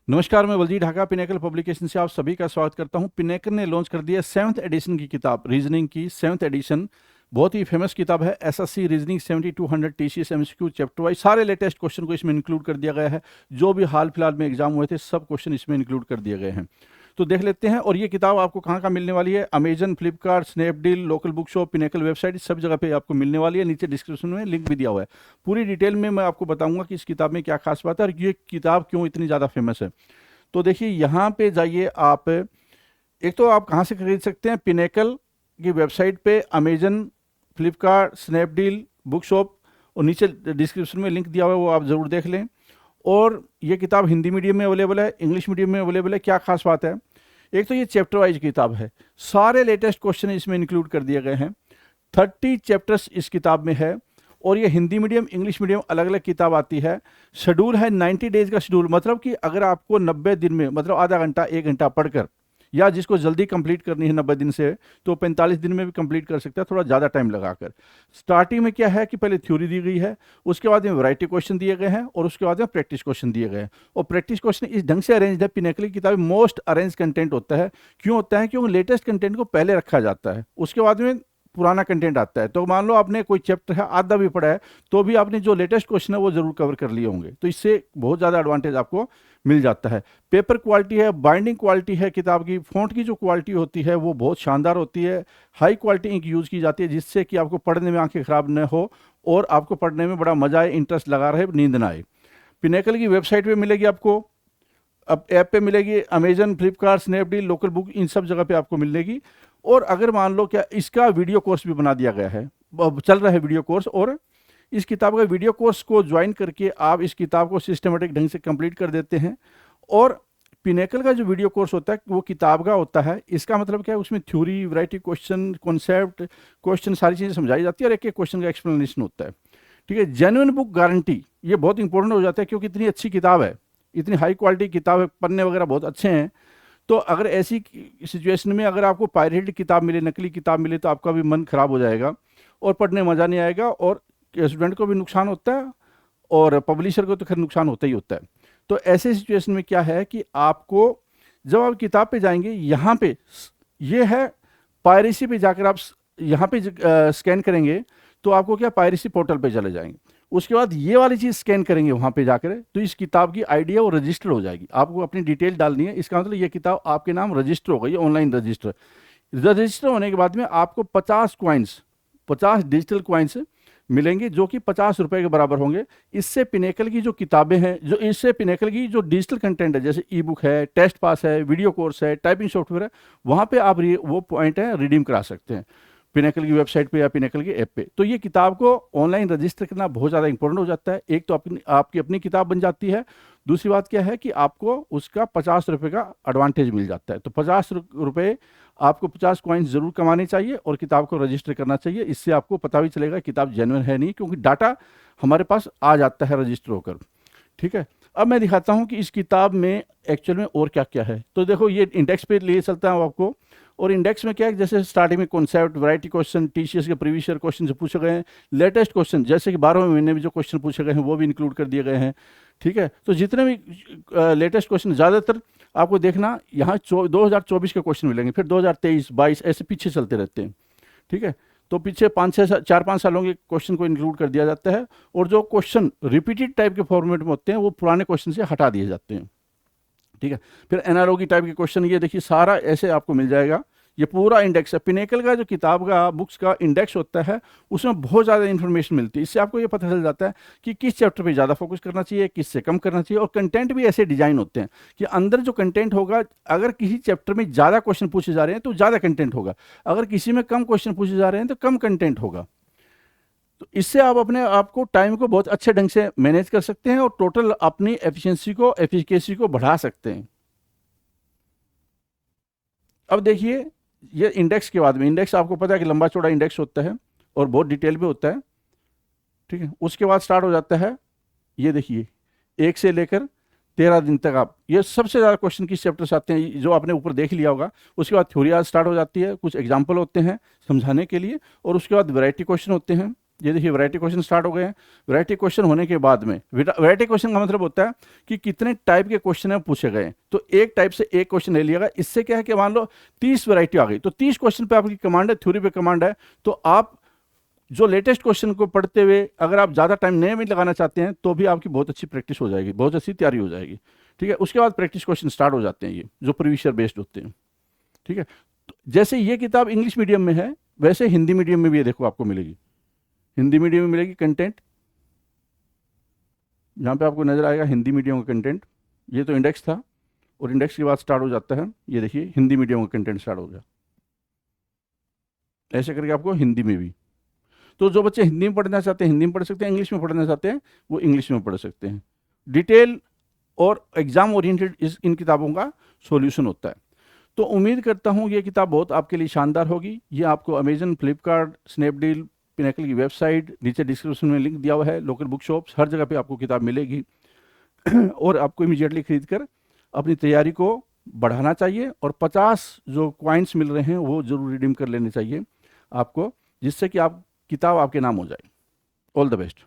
नमस्कार, मैं Baljeet Dhaka pinnacle publication से आप सभी का स्वागत करता हूं। पिनेकल ने लॉन्च कर दिया 7th एडिशन की किताब, रीजनिंग की 7th एडिशन। बहुत ही फेमस किताब है। SSC reasoning 7200 TCS MCQ chapter wise सारे लेटेस्ट क्वेश्चन को इसमें इंक्लूड कर दिया गया है। जो भी हाल फिलहाल में एग्जाम हुए थे सब क्वेश्चन इसमें इंक्लूड कर दिए गए हैं। तो देख लेते हैं। और ये किताब आपको कहाँ कहाँ मिलने वाली है? Amazon, Flipkart, Snapdeal, local book shop, pinnacle website, सब जगह पे आपको मिलने वाली है। नीचे डिस्क्रिप्शन में लिंक भी दिया हुआ है। पूरी डिटेल में मैं आपको बताऊंगा कि इस किताब में क्या खास बात है और ये किताब क्यों इतनी ज़्यादा फेमस है। तो देखिए, यहाँ पे जाइए आप। एक तो आप कहाँ से खरीद सकते हैं? पिनेकल की वेबसाइट पे, Amazon, Flipkart, Snapdeal, book shop, और नीचे डिस्क्रिप्शन में लिंक दिया हुआ है, वो आप ज़रूर देख लें। और ये किताब हिंदी मीडियम में अवेलेबल है, इंग्लिश मीडियम में अवेलेबल है। क्या खास बात है? एक तो ये चैप्टर वाइज किताब है, सारे लेटेस्ट क्वेश्चन इसमें इंक्लूड कर दिए गए हैं। 30 चैप्टर्स इस किताब में है। और ये हिंदी मीडियम, इंग्लिश मीडियम अलग अलग किताब आती है। शेड्यूल है 90 डेज का शेड्यूल, मतलब कि अगर आपको 90 दिन में, मतलब आधा घंटा 1 घंटा पढ़कर, या जिसको जल्दी कंप्लीट करनी है 90 दिन से, तो 45 दिन में भी कंप्लीट कर सकता है, थोड़ा ज़्यादा टाइम लगाकर। स्टार्टिंग में क्या है कि पहले थ्योरी दी गई है, उसके बाद में वैरायटी क्वेश्चन दिए गए हैं, और उसके बाद में प्रैक्टिस क्वेश्चन दिए गए हैं। और प्रैक्टिस क्वेश्चन इस ढंग से अरेंज है, पिनेकल की किताब मोस्ट अरेंज कंटेंट होता है। क्यों होता है? क्योंकि लेटेस्ट कंटेंट को पहले रखा जाता है, उसके बाद में पुराना कंटेंट आता है। तो मान लो आपने कोई चैप्टर है आधा भी पढ़ा है, तो भी आपने जो लेटेस्ट क्वेश्चन है वो जरूर कवर कर लिए होंगे। तो इससे बहुत ज़्यादा एडवांटेज आपको मिल जाता है। पेपर क्वालिटी है, बाइंडिंग क्वालिटी है किताब की, फ़ॉन्ट की जो क्वालिटी होती है वो बहुत शानदार होती है। हाई क्वालिटी इंक यूज़ की जाती है, जिससे कि आपको पढ़ने में आंखें खराब न हो और आपको पढ़ने में बड़ा मजा आए, इंटरेस्ट लगा रहे, नींद ना आए। पिनेकल की वेबसाइट पे मिलेगी आपको, अब ऐप पे मिलेगी, Amazon, Flipkart, Snapdeal, local book, इन सब जगह पे आपको मिलेगी। और अगर मान लो क्या इसका वीडियो कोर्स भी बना दिया गया है, अब चल रहा है वीडियो कोर्स, और इस किताब का वीडियो कोर्स को ज्वाइन करके आप इस किताब को सिस्टमेटिक ढंग से कंप्लीट कर देते हैं। और पिनेकल का जो वीडियो कोर्स होता है वो किताब का होता है। इसका मतलब क्या है? उसमें theory, variety question, concept question, सारी चीज़ें समझाई जाती है और एक एक क्वेश्चन का एक्सप्लेनेशन होता है। ठीक है। जेन्युइन बुक गारंटी, ये बहुत इंपॉर्टेंट हो जाता है, क्योंकि इतनी अच्छी किताब है, इतनी हाई क्वालिटी किताब है, पन्ने वगैरह बहुत अच्छे हैं। तो अगर ऐसी सिचुएशन में अगर आपको पायरेटेड किताब मिले, नकली किताब मिले, तो आपका भी मन खराब हो जाएगा और पढ़ने में मज़ा नहीं आएगा, और स्टूडेंट को भी नुकसान होता है और पब्लिशर को तो खैर नुकसान होता ही होता है। तो ऐसे सिचुएशन में क्या है कि आपको, जब आप किताब पे जाएंगे, यहाँ पे ये है, पायरेसी पे जाकर आप यहाँ पे स्कैन करेंगे तो आपको क्या, पायरेसी पोर्टल पे चले जाएंगे। उसके बाद ये वाली चीज़ स्कैन करेंगे वहाँ पे जाकर, तो इस किताब की आईडी है वो रजिस्टर हो जाएगी। आपको अपनी डिटेल डालनी है, इसका मतलब ये किताब आपके नाम रजिस्टर हो गई, ऑनलाइन रजिस्टर। रजिस्टर होने के बाद में आपको 50 कॉइन्स, 50 डिजिटल कॉइन्स मिलेंगे, जो कि 50 रुपए के बराबर होंगे। इससे पिनेकल की जो किताबें हैं, जो इससे पिनेकल की जो डिजिटल कंटेंट है, जैसे ई बुक है, टेस्ट पास है, वीडियो कोर्स है, टाइपिंग सॉफ्टवेयर है, वहाँ पे आप वो पॉइंट है रिडीम करा सकते हैं पिनेकल की वेबसाइट पे या पिनेकल की ऐप पे। तो ये किताब को ऑनलाइन रजिस्टर करना बहुत ज़्यादा इंपॉर्टेंट हो जाता है। एक तो आपकी अपनी किताब बन जाती है, दूसरी बात क्या है कि आपको उसका 50 रुपये का एडवांटेज मिल जाता है। तो 50 रुपये आपको 50 कॉइन्स जरूर कमाने चाहिए और किताब को रजिस्टर करना चाहिए। इससे आपको पता भी चलेगा किताब जेन्युइन है नहीं, क्योंकि डाटा हमारे पास आ जाता है रजिस्टर होकर। ठीक है। अब मैं दिखाता हूँ कि इस किताब में एक्चुअल में और क्या क्या है। तो देखो, ये इंडेक्स पे लिए चलता हूँ आपको। और इंडेक्स में क्या है, जैसे स्टार्टिंग में कॉन्सेप्ट, वैरायटी क्वेश्चन, टीसीएस के प्रीवियस ईयर क्वेश्चन जो पूछे गए हैं, लेटेस्ट क्वेश्चन जैसे कि 12वें महीने में जो क्वेश्चन पूछे गए हैं वो भी इंक्लूड कर दिए गए हैं। ठीक है। तो जितने भी लेटेस्ट क्वेश्चन, ज़्यादातर आपको देखना यहाँ 2024 के क्वेश्चन मिलेंगे, फिर 2023, 22 ऐसे पीछे चलते रहते हैं। ठीक है। तो पीछे 4-5 सालों के क्वेश्चन को इंक्लूड कर दिया जाता है, और जो क्वेश्चन रिपीटेड टाइप के फॉर्मेट में होते हैं वो पुराने क्वेश्चन से हटा दिए जाते हैं। ठीक है। फिर एनालॉगी टाइप के क्वेश्चन, ये देखिए सारा ऐसे आपको मिल जाएगा। ये पूरा इंडेक्स है। पिनेकल का जो किताब का, बुक्स का इंडेक्स होता है, उसमें बहुत ज़्यादा इन्फॉर्मेशन मिलती है। इससे आपको ये पता चल जाता है कि किस चैप्टर पे ज़्यादा फोकस करना चाहिए, किस से कम करना चाहिए। और कंटेंट भी ऐसे डिजाइन होते हैं कि अंदर जो कंटेंट होगा, अगर किसी चैप्टर में ज़्यादा क्वेश्चन पूछे जा रहे हैं तो ज़्यादा कंटेंट होगा, अगर किसी में कम क्वेश्चन पूछे जा रहे हैं तो कम कंटेंट होगा। तो इससे आप अपने आप को, टाइम को बहुत अच्छे ढंग से मैनेज कर सकते हैं और टोटल अपनी एफिशिएंसी को, एफिकेसी को बढ़ा सकते हैं। अब देखिए, ये इंडेक्स के बाद में, इंडेक्स आपको पता है कि लंबा चौड़ा इंडेक्स होता है और बहुत डिटेल में होता है। ठीक है। उसके बाद स्टार्ट हो जाता है, ये देखिए 1 से लेकर 13 दिन तक आप, ये सबसे ज़्यादा क्वेश्चन किस चैप्टर से आते हैं जो आपने ऊपर देख लिया होगा। उसके बाद थ्योरी आज स्टार्ट हो जाती है, कुछ एग्जाम्पल होते हैं समझाने के लिए, और उसके बाद वैरायटी क्वेश्चन होते हैं। ये देखिए वैरायटी क्वेश्चन स्टार्ट हो गए हैं। वैरायटी क्वेश्चन होने के बाद में, वैरायटी क्वेश्चन का मतलब होता है कि कितने टाइप के क्वेश्चन है पूछे गए, तो एक टाइप से एक क्वेश्चन ले लिएगा। इससे क्या है कि मान लो 30 वैरायटी आ गई, तो 30 क्वेश्चन पे आपकी कमांड है, थ्योरी पे कमांड है। तो आप जो लेटेस्ट क्वेश्चन को पढ़ते हुए अगर आप ज़्यादा टाइम नहीं भी लगाना चाहते हैं तो भी आपकी बहुत अच्छी प्रैक्टिस हो जाएगी, बहुत अच्छी तैयारी हो जाएगी। ठीक है, उसके बाद प्रैक्टिस क्वेश्चन स्टार्ट हो जाते हैं, ये जो प्रीवियस ईयर बेस्ड होते हैं। ठीक है, तो जैसे ये किताब इंग्लिश मीडियम में है, वैसे हिंदी मीडियम में भी ये देखो आपको मिलेगी। हिंदी मीडियम में मिलेगी कंटेंट, यहाँ पे आपको नजर आएगा हिंदी मीडियम का कंटेंट। ये तो इंडेक्स था, और इंडेक्स के बाद स्टार्ट हो जाता है, ये देखिए हिंदी मीडियम का कंटेंट स्टार्ट हो गया। ऐसे करके आपको हिंदी में भी, तो जो बच्चे हिंदी में पढ़ना चाहते हैं हिंदी में पढ़ सकते हैं, इंग्लिश में पढ़ना चाहते हैं वो इंग्लिश में पढ़ सकते हैं। डिटेल और एग्जाम ओरिएंटेड इन किताबों का सॉल्यूशन होता है। तो उम्मीद करता हूँ ये किताब बहुत आपके लिए शानदार होगी। ये आपको अमेजन, फ्लिपकार्ट, स्नैपडील, पिनेकल की वेबसाइट, नीचे डिस्क्रिप्शन में लिंक दिया हुआ है, लोकल बुक शॉप्स, हर जगह पे आपको किताब मिलेगी। और आपको इमीडिएटली खरीद कर अपनी तैयारी को बढ़ाना चाहिए, और 50 जो क्वाइंट्स मिल रहे हैं वो जरूर रिडीम कर लेने चाहिए आपको, जिससे कि आप किताब आपके नाम हो जाए। All the best.